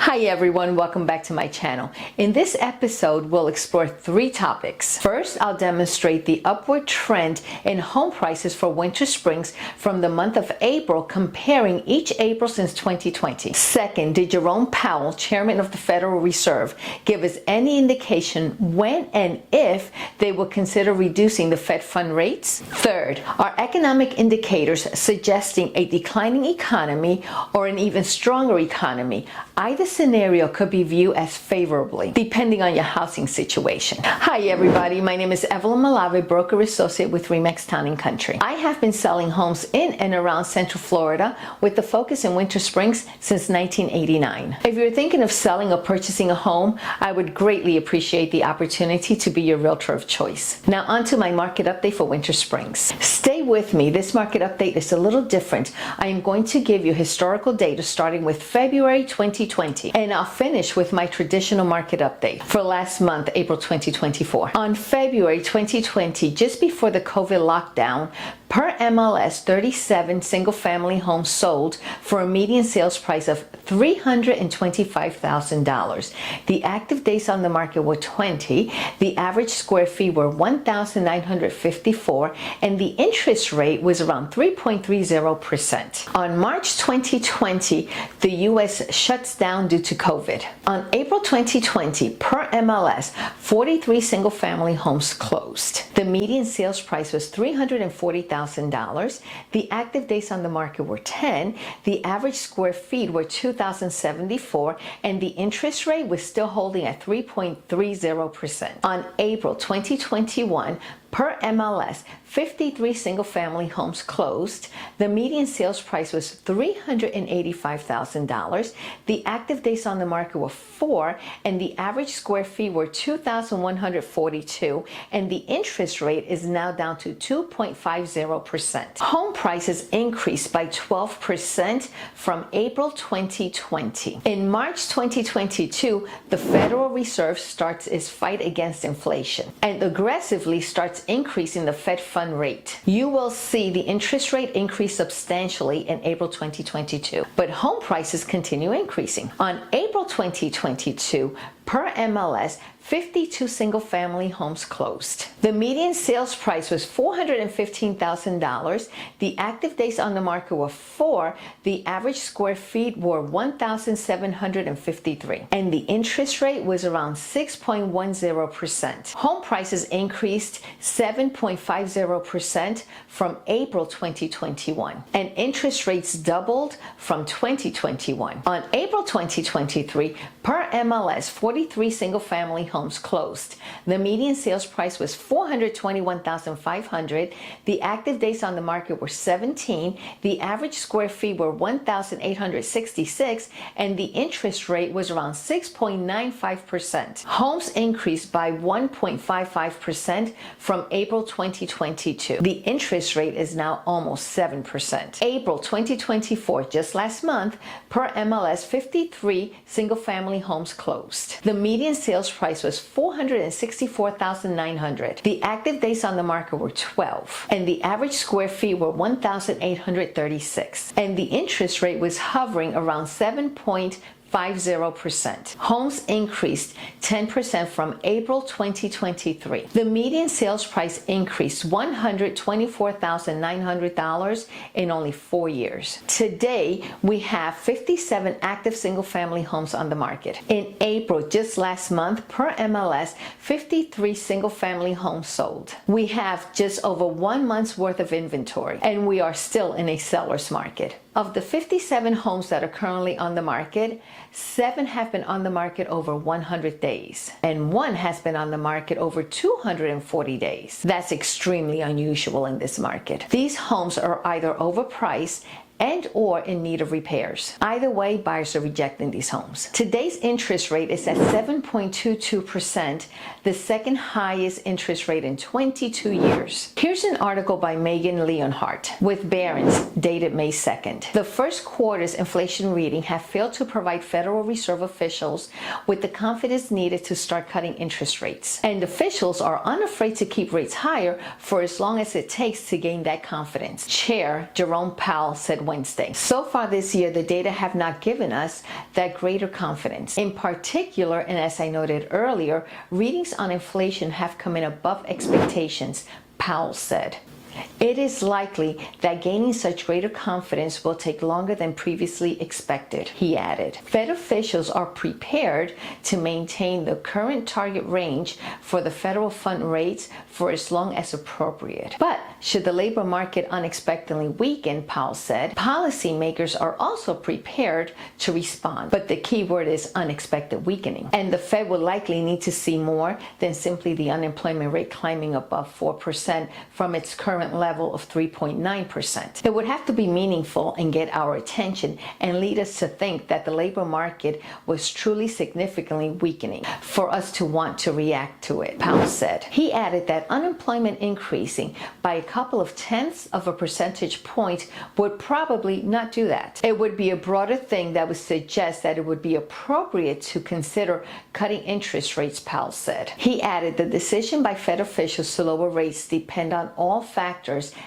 Hi everyone, welcome back to my channel. In this episode, we'll explore 3 topics. First, I'll demonstrate the upward trend in home prices for winter springs from the month of April, comparing each April since 2020. Second, did Jerome Powell, Chairman of the Federal Reserve, give us any indication when and if they will consider reducing the Fed fund rates? Third, are economic indicators suggesting a declining economy or an even stronger economy? Either scenario could be viewed as favorably, depending on your housing situation. Hi everybody, my name is Evelyn Malave, broker associate with Remax Town & Country. I have been selling homes in and around Central Florida with the focus in Winter Springs since 1989. If you're thinking of selling or purchasing a home, I would greatly appreciate the opportunity to be your realtor of choice. Now on to my market update for Winter Springs. Stay with me, this market update is a little different. I am going to give you historical data starting with February 2020, and I'll finish with my traditional market update for last month, April 2024. On February 2020, just before the COVID lockdown, per MLS, 37 single-family homes sold for a median sales price of $325,000. The active days on the market were 20. The average square feet were 1,954, and the interest rate was around 3.30%. On March 2020, the U.S. shuts down due to COVID. On April 2020, per MLS, 43 single-family homes closed. The median sales price was $340,000. The active days on the market were 10. The average square feet were 2,074, and the interest rate was still holding at 3.30%. On April 2021, per MLS, 53 single-family homes closed. The median sales price was $385,000. The active days on the market were 4, and the average square feet were 2,142, and the interest rate is now down to 2.50%. Home prices increased by 12% from April 2020. In March 2022, the Federal Reserve starts its fight against inflation and aggressively starts increasing the Fed fund rate. You will see the interest rate increase substantially in April 2022, but home prices continue increasing. On April 2022, per MLS, 52 single-family homes closed. The median sales price was $415,000. The active days on the market were 4. The average square feet were 1,753, and the interest rate was around 6.10%. Home prices increased 7.50% from April 2021, and interest rates doubled from 2021. On April 2023, per MLS, 43 single-family homes closed. The median sales price was $421,500. The active days on the market were 17. The average square feet were 1,866, and the interest rate was around 6.95%. Homes increased by 1.55% from April 2022. The interest rate is now almost 7%. April 2024, just last month, per MLS, 53 single-family homes closed. The median sales price was $464,900. The active days on the market were 12, and the average square feet were 1,836, and the interest rate was hovering around 7.50%. Homes increased 10% from April 2023. The median sales price increased $124,900 in only 4 years. Today, we have 57 active single-family homes on the market. In April, just last month, per MLS, 53 single-family homes sold. We have just over 1 month's worth of inventory, and we are still in a seller's market. Of the 57 homes that are currently on the market, 7 have been on the market over 100 days, and 1 has been on the market over 240 days. That's extremely unusual in this market. These homes are either overpriced and or in need of repairs. Either way, buyers are rejecting these homes. Today's interest rate is at 7.22%, the second highest interest rate in 22 years. Here's an article by Megan Leonhardt with Barron's, dated May 2nd. The first quarter's inflation reading have failed to provide Federal Reserve officials with the confidence needed to start cutting interest rates. And officials are unafraid to keep rates higher for as long as it takes to gain that confidence. Chair Jerome Powell said Wednesday. So far this year, the data have not given us that greater confidence. In particular, and as I noted earlier, readings on inflation have come in above expectations, Powell said. It is likely that gaining such greater confidence will take longer than previously expected, he added. Fed officials are prepared to maintain the current target range for the federal fund rates for as long as appropriate. But should the labor market unexpectedly weaken, Powell said, policymakers are also prepared to respond. But the key word is unexpected weakening. And the Fed will likely need to see more than simply the unemployment rate climbing above 4% from its current level of 3.9%. It would have to be meaningful and get our attention and lead us to think that the labor market was truly significantly weakening for us to want to react to it, Powell said. He added that unemployment increasing by a couple of tenths of a percentage point would probably not do that. It would be a broader thing that would suggest that it would be appropriate to consider cutting interest rates, Powell said. He added the decision by Fed officials to lower rates depend on all factors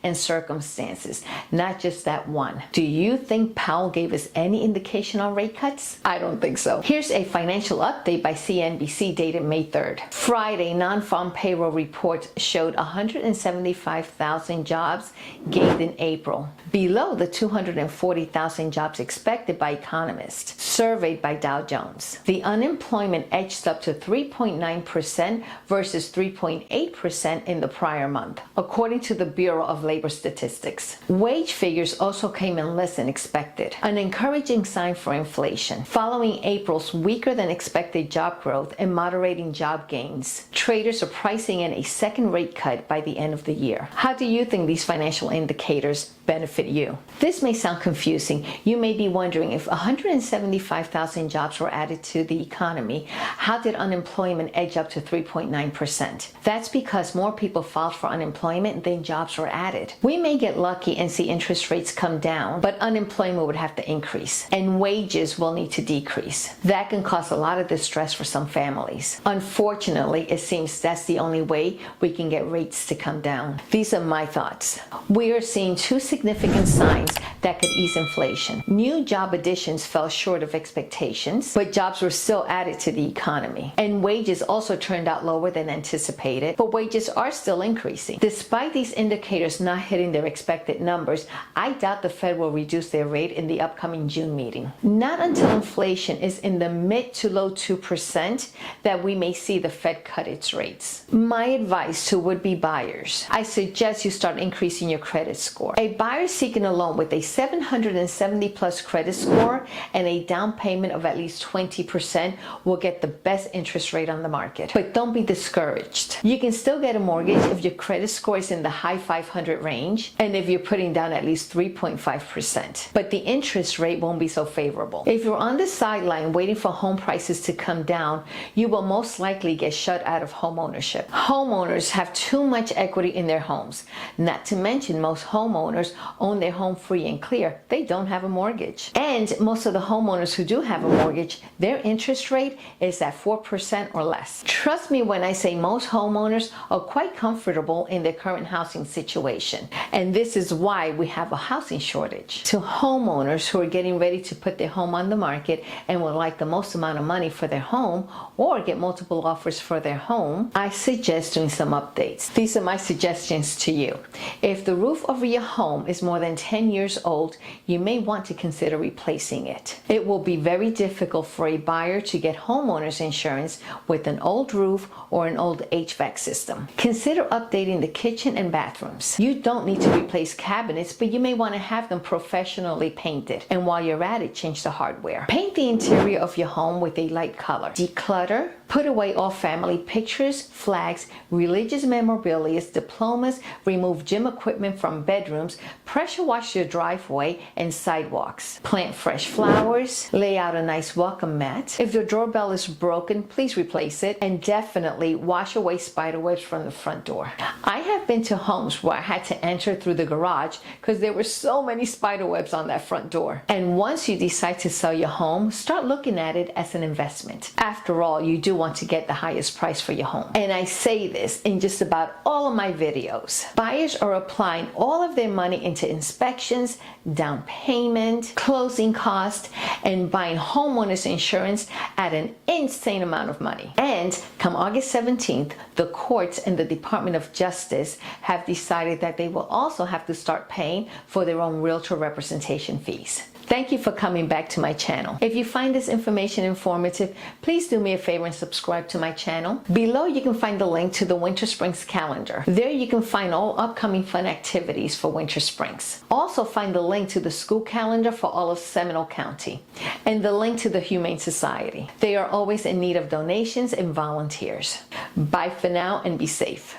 and circumstances, not just that one. Do you think Powell gave us any indication on rate cuts? I don't think so. Here's a financial update by CNBC dated May 3rd. Friday, non-farm payroll reports showed 175,000 jobs gained in April, below the 240,000 jobs expected by economists surveyed by Dow Jones. The unemployment edged up to 3.9% versus 3.8% in the prior month, according to the Bureau of Labor Statistics. Wage figures also came in less than expected, an encouraging sign for inflation. Following April's weaker than expected job growth and moderating job gains, traders are pricing in a second rate cut by the end of the year. How do you think these financial indicators benefit you? This may sound confusing. You may be wondering, if 175,000 jobs were added to the economy, how did unemployment edge up to 3.9%? That's because more people filed for unemployment than jobs were added. We may get lucky and see interest rates come down, but unemployment would have to increase and wages will need to decrease. That can cause a lot of distress for some families. Unfortunately, it seems that's the only way we can get rates to come down. These are my thoughts. We are seeing two significant signs that could ease inflation. New job additions fell short of expectations, but jobs were still added to the economy. And wages also turned out lower than anticipated, but wages are still increasing. Despite these indicators not hitting their expected numbers, I doubt the Fed will reduce their rate in the upcoming June meeting. Not until inflation is in the mid to low 2% that we may see the Fed cut its rates. My advice to would-be buyers: I suggest you start increasing your credit score. A buyer seeking a loan with a 770 plus credit score and a down payment of at least 20% will get the best interest rate on the market. But don't be discouraged. You can still get a mortgage if your credit score is in the high 500 range and if you're putting down at least 3.5%. But the interest rate won't be so favorable. If you're on the sideline waiting for home prices to come down, you will most likely get shut out of home ownership. Homeowners have too much equity in their homes. Not to mention, most homeowners own their home free and clear. They don't have a mortgage. And most of the homeowners who do have a mortgage, their interest rate is at 4% or less. Trust me when I say most homeowners are quite comfortable in their current housing situation. And this is why we have a housing shortage. To homeowners who are getting ready to put their home on the market and would like the most amount of money for their home or get multiple offers for their home, I suggest doing some updates. These are my suggestions to you. If the roof over your home is more than 10 years old, you may want to consider replacing it. It will be very difficult for a buyer to get homeowners insurance with an old roof or an old HVAC system. Consider updating the kitchen and bathrooms. You don't need to replace cabinets, but you may want to have them professionally painted. And while you're at it, change the hardware. Paint the interior of your home with a light color. Declutter. Put away all family pictures, flags, religious memorabilia, diplomas, remove gym equipment from bedrooms, pressure wash your driveway and sidewalks. Plant fresh flowers, lay out a nice welcome mat. If your doorbell is broken, please replace it, and definitely wash away spiderwebs from the front door. I have been to homes where I had to enter through the garage because there were so many spiderwebs on that front door. And once you decide to sell your home, start looking at it as an investment. After all, you do want to get the highest price for your home. And I say this in just about all of my videos. Buyers are applying all of their money into inspections, down payment, closing costs, and buying homeowners insurance at an insane amount of money. And come August 17th, the courts and the Department of Justice have decided that they will also have to start paying for their own realtor representation fees. Thank you for coming back to my channel. If you find this information informative, please do me a favor and subscribe to my channel. Below you can find the link to the Winter Springs calendar. There you can find all upcoming fun activities for Winter Springs. Also find the link to the school calendar for all of Seminole County and the link to the Humane Society. They are always in need of donations and volunteers. Bye for now and be safe.